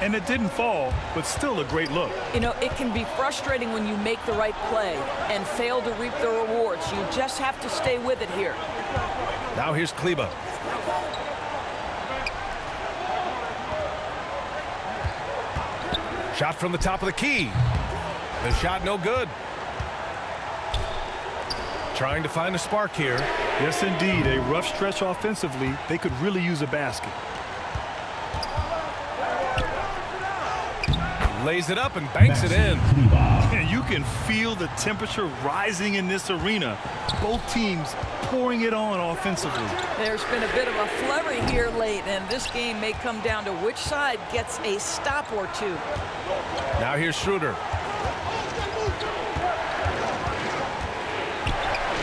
And it didn't fall, but still a great look. You know, it can be frustrating when you make the right play and fail to reap the rewards. You just have to stay with it here. Now here's Kleba. Shot from the top of the key. The shot no good. Trying to find a spark here. Yes, indeed. A rough stretch offensively. They could really use a basket. Lays it up and banks it in. And you can feel the temperature rising in this arena. Both teams pouring it on offensively. There's been a bit of a flurry here late, and this game may come down to which side gets a stop or two. Now here's Schroeder.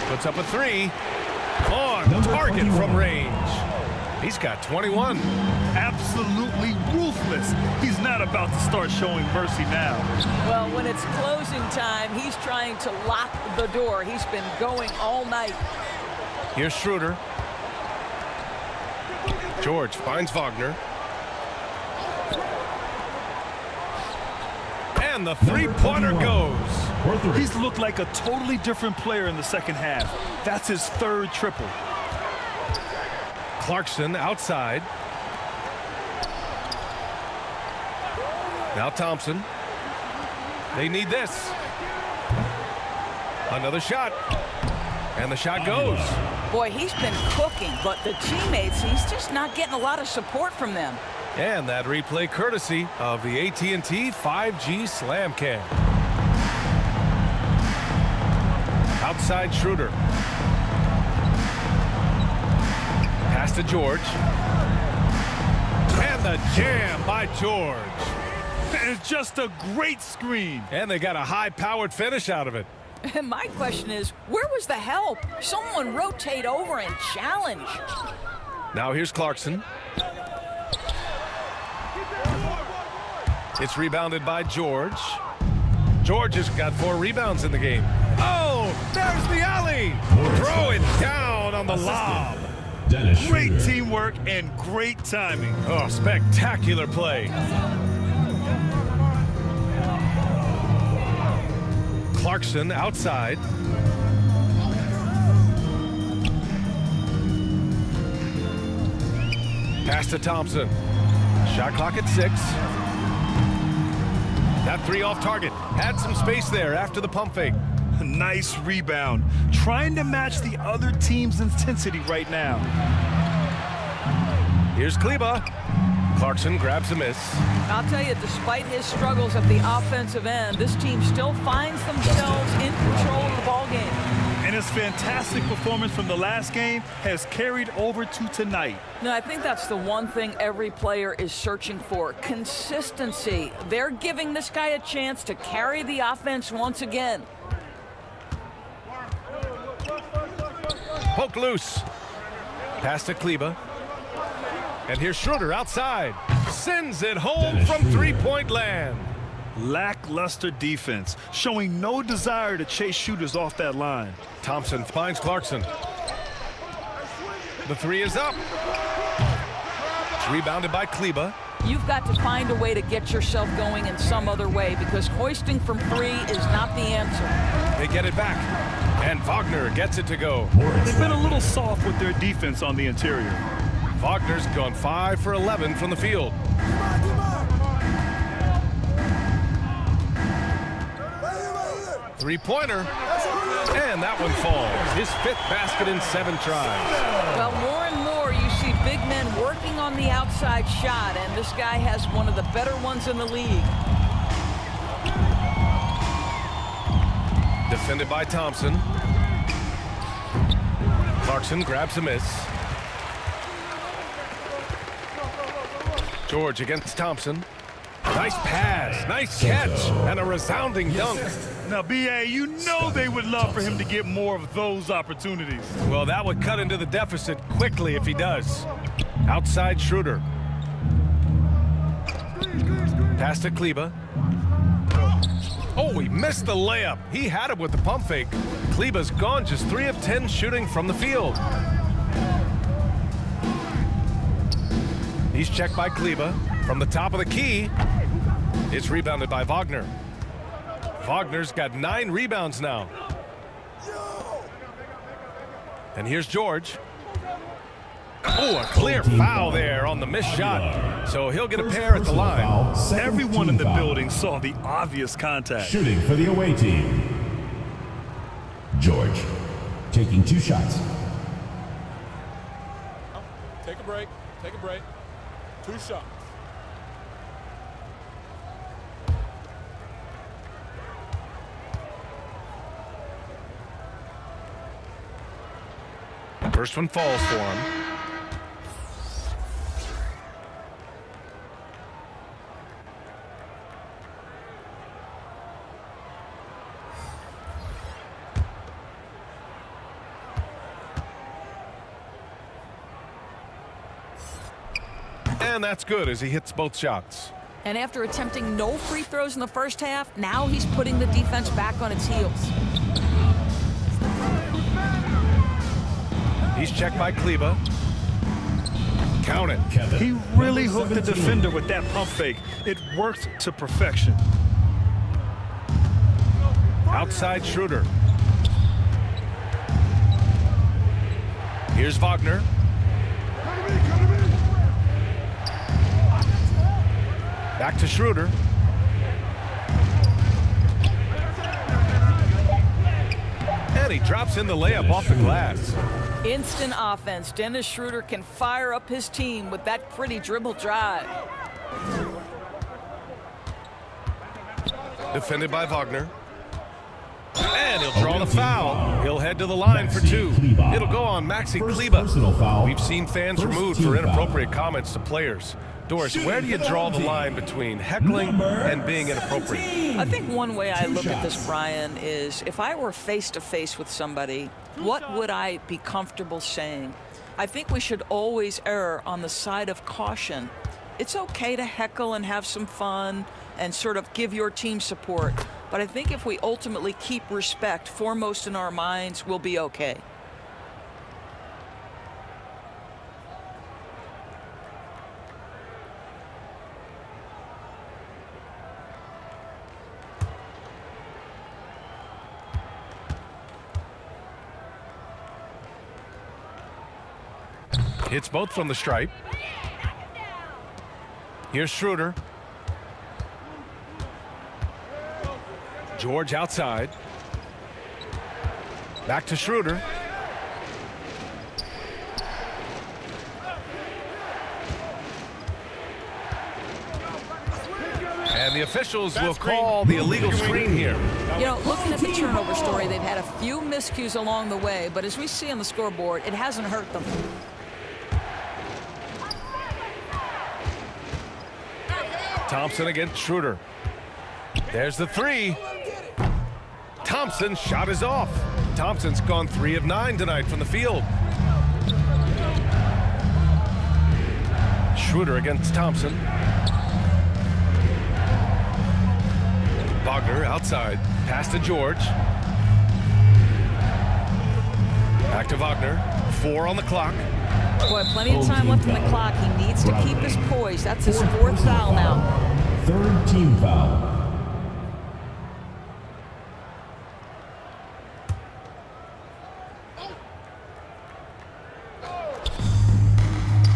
Puts up a three. On target from range. He's got 21. Absolutely ruthless. He's not about to start showing mercy now. Well, when it's closing time, he's trying to lock the door. He's been going all night. Here's Schroeder. George finds Wagner. And the three-pointer goes. He's looked like a totally different player in the second half. That's his third triple. Clarkson outside. Now Thompson. They need this. Another shot. And the shot goes. Boy, he's been cooking, but the teammates, he's just not getting a lot of support from them. And that replay courtesy of the AT&T 5G Slam Cam. Outside Schroeder. Pass to George. And the jam by George. It's just a great screen. And they got a high-powered finish out of it. And my question is, where was the help? Someone rotate over and challenge. Now here's Clarkson. It's rebounded by George. George has got 4 rebounds in the game. Oh, there's the alley. Throw it down on the lob. Great teamwork and great timing. Oh, spectacular play. Clarkson outside. Pass to Thompson. Shot clock at 6. That three off target. Had some space there after the pump fake. Nice rebound. Trying to match the other team's intensity right now. Here's Kleba. Clarkson grabs a miss. I'll tell you, despite his struggles at the offensive end, this team still finds themselves in control of the ball game. And his fantastic performance from the last game has carried over to tonight. No, I think that's the one thing every player is searching for, consistency. They're giving this guy a chance to carry the offense once again. Poke loose. Pass to Kleba. And here's Schroeder outside. Sends it home from three-point land. Lackluster defense, showing no desire to chase shooters off that line. Thompson finds Clarkson. The three is up. It's rebounded by Kleba. You've got to find a way to get yourself going in some other way, because hoisting from 3 is not the answer. They get it back. And Wagner gets it to go. They've been a little soft with their defense on the interior. Wagner's gone 5 for 11 from the field. Three-pointer. And that one falls. His 5th basket in 7 tries. Well, more and more you see big men working on the outside shot, and this guy has one of the better ones in the league. Defended by Thompson. Clarkson grabs a miss. George against Thompson. Nice pass, nice catch, and a resounding dunk. Now, B.A., you know they would love for him to get more of those opportunities. Well, that would cut into the deficit quickly if he does. Outside Schroeder. Pass to Kleba. Oh, he missed the layup. He had it with the pump fake. Kleba's gone just 3 of 10 shooting from the field. He's checked by Kleba from the top of the key. It's rebounded by Wagner. Wagner's got 9 rebounds now. And here's George. Oh, a clear foul there on the missed shot. So he'll get a pair at the line. Everyone in the building saw the obvious contact. Shooting for the away team. George taking 2 shots. Take a break. Take a break. 2 shots. First one falls for him. And that's good as he hits both shots. And after attempting no free throws in the first half, now he's putting the defense back on its heels. He's checked by Kleba. Count it. He really hooked the defender with that pump fake. It worked to perfection. Outside Schroeder. Here's Wagner. Back to Schroeder. And he drops in the layup off the glass. Instant offense. Dennis Schroeder can fire up his team with that pretty dribble drive. Defended by Wagner. And he'll draw the foul. He'll head to the line for 2. It'll go on Maxi Kleba. We've seen fans removed for inappropriate comments to players. Doris, where do you draw the line between heckling and being inappropriate? I think one way I look at this, Brian, is if I were face-to-face with somebody, what would I be comfortable saying? I think we should always err on the side of caution. It's okay to heckle and have some fun and sort of give your team support. But I think if we ultimately keep respect foremost in our minds, we'll be okay. Hits both from the stripe. Here's Schroeder. George outside. Back to Schroeder. And the officials will call the illegal screen here. You know, looking at the turnover story, they've had a few miscues along the way, but as we see on the scoreboard, it hasn't hurt them. Thompson against Schroeder. There's the 3. Thompson's shot is off. Thompson's gone 3 of 9 tonight from the field. Schroeder against Thompson. Wagner outside. Pass to George. Back to Wagner. 4 on the clock. Boy, plenty of time left in the clock. He needs to keep his poise. That's his 4th foul now. 3rd team foul.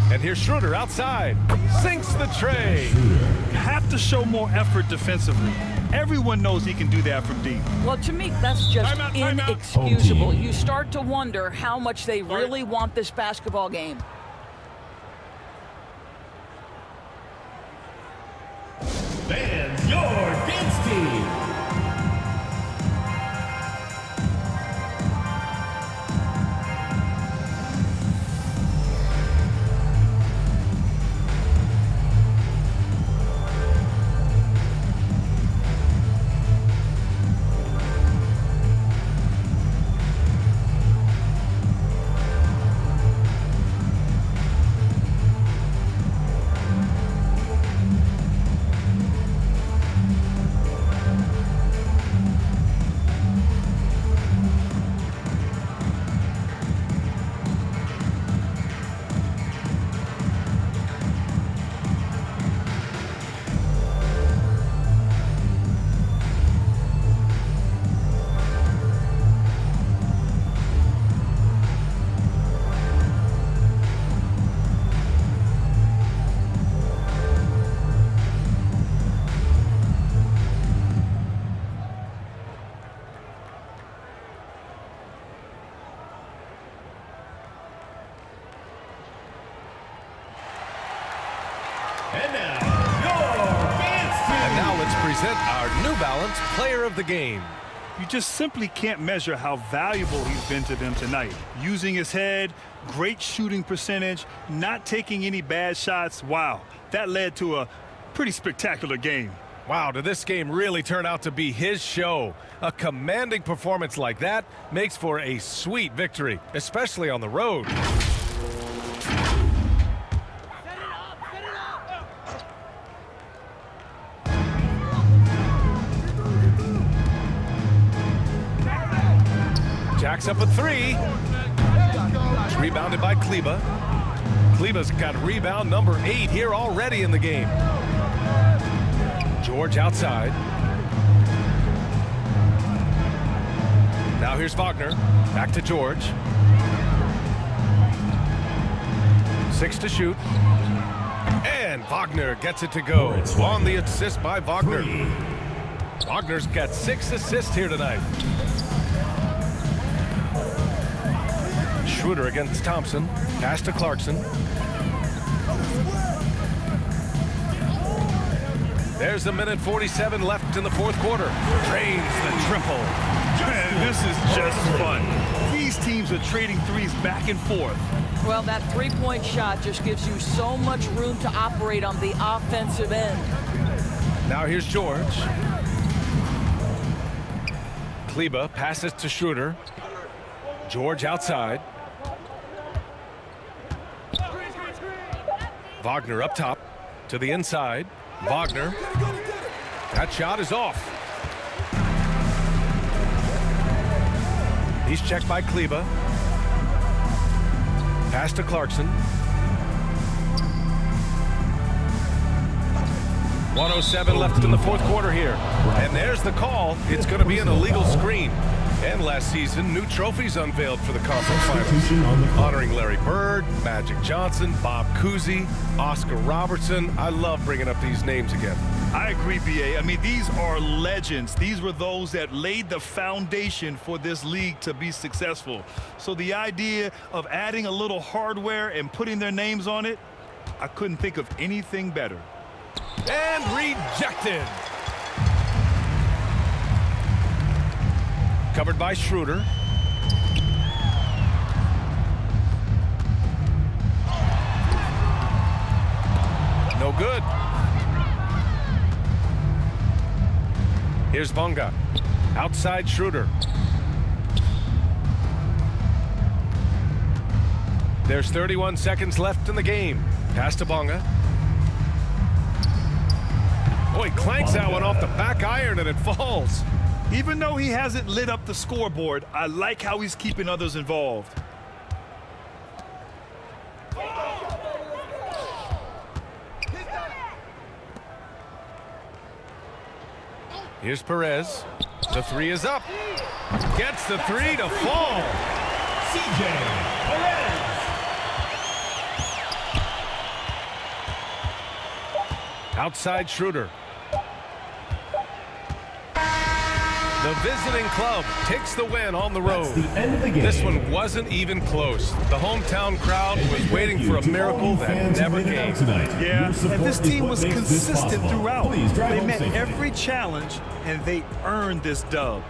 And here's Schroeder outside. Sinks the tray. Have to show more effort defensively. Everyone knows he can do that from deep. Well, to me, that's just inexcusable. You start to wonder how much they really want this basketball game. Fans, your dance team. And now let's present our New Balance Player of the Game. You just simply can't measure how valuable he's been to them tonight. Using his head, great shooting percentage, not taking any bad shots. Wow, that led to a pretty spectacular game. Wow, did this game really turn out to be his show? A commanding performance like that makes for a sweet victory, especially on the road. Jacks up a three. It's rebounded by Kleba. Kleba's got rebound number 8 here already in the game. George outside. Now here's Wagner. Back to George. 6 to shoot. And Wagner gets it to go. On the assist by Wagner. Wagner's got 6 assists here tonight. Schroeder against Thompson. Pass to Clarkson. There's a minute 47 left in the fourth quarter. Drains the triple. Man, this is just fun. These teams are trading threes back and forth. Well, that three-point shot just gives you so much room to operate on the offensive end. Now here's George. Kleba passes to Schroeder. George outside. Wagner up top to the inside. Wagner. That shot is off. He's checked by Kleba. Pass to Clarkson. 1:07 left in the fourth quarter here. And there's the call. It's going to be an illegal screen. And last season, new trophies unveiled for the conference finals, honoring Larry Bird, Magic Johnson, Bob Cousy, Oscar Robertson. I love bringing up these names again. I agree, B.A. I mean, these are legends. These were those that laid the foundation for this league to be successful. So the idea of adding a little hardware and putting their names on it, I couldn't think of anything better. And rejected. Covered by Schroeder. No good. Here's Bonga. Outside Schroeder. There's 31 seconds left in the game. Pass to Bonga. Oh, he clanks that one off the back iron and it falls. Even though he hasn't lit up the scoreboard, I like how he's keeping others involved. Here's Perez. The three is up. Gets the three to fall. CJ Perez. Outside Schroeder. The visiting club takes the win on the road. The end of the game. This one wasn't even close. The hometown crowd was waiting for a miracle that never came. Yeah, and this team was consistent throughout. They met every challenge, and they earned this dub.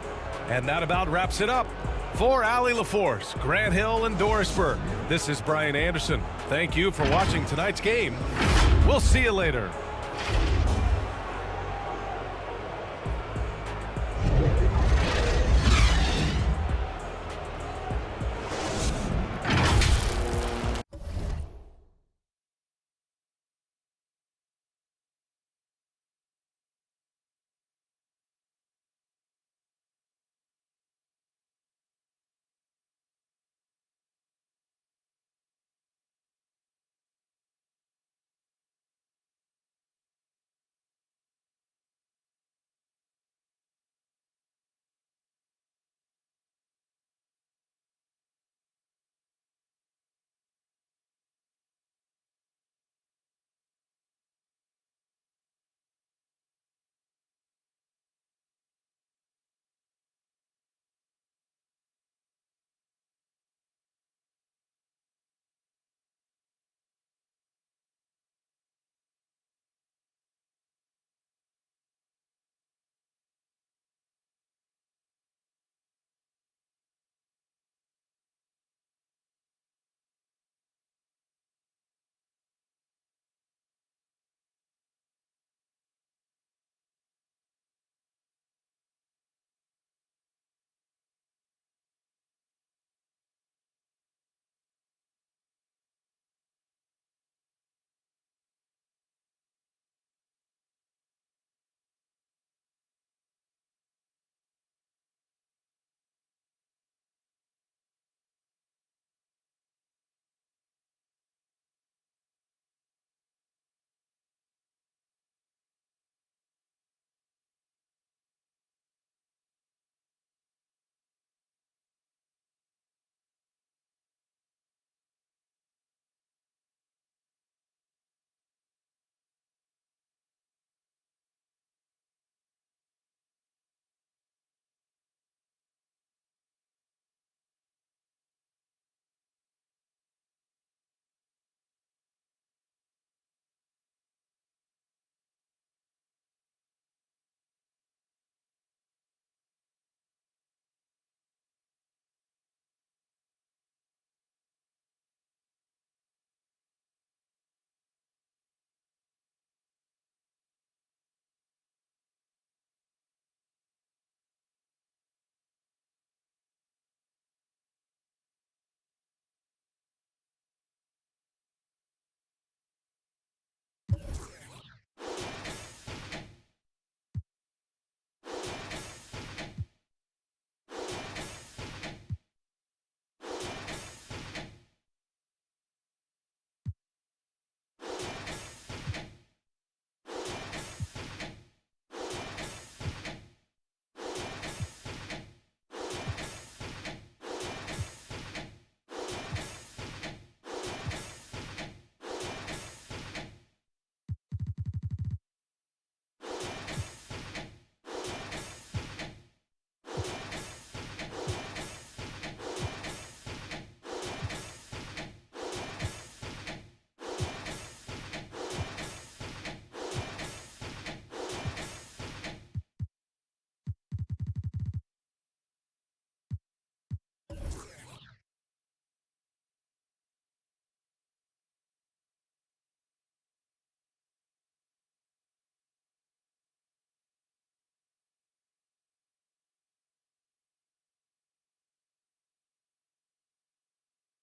And that about wraps it up. For Allie LaForce, Grant Hill, and Doris Burke, this is Brian Anderson. Thank you for watching tonight's game. We'll see you later.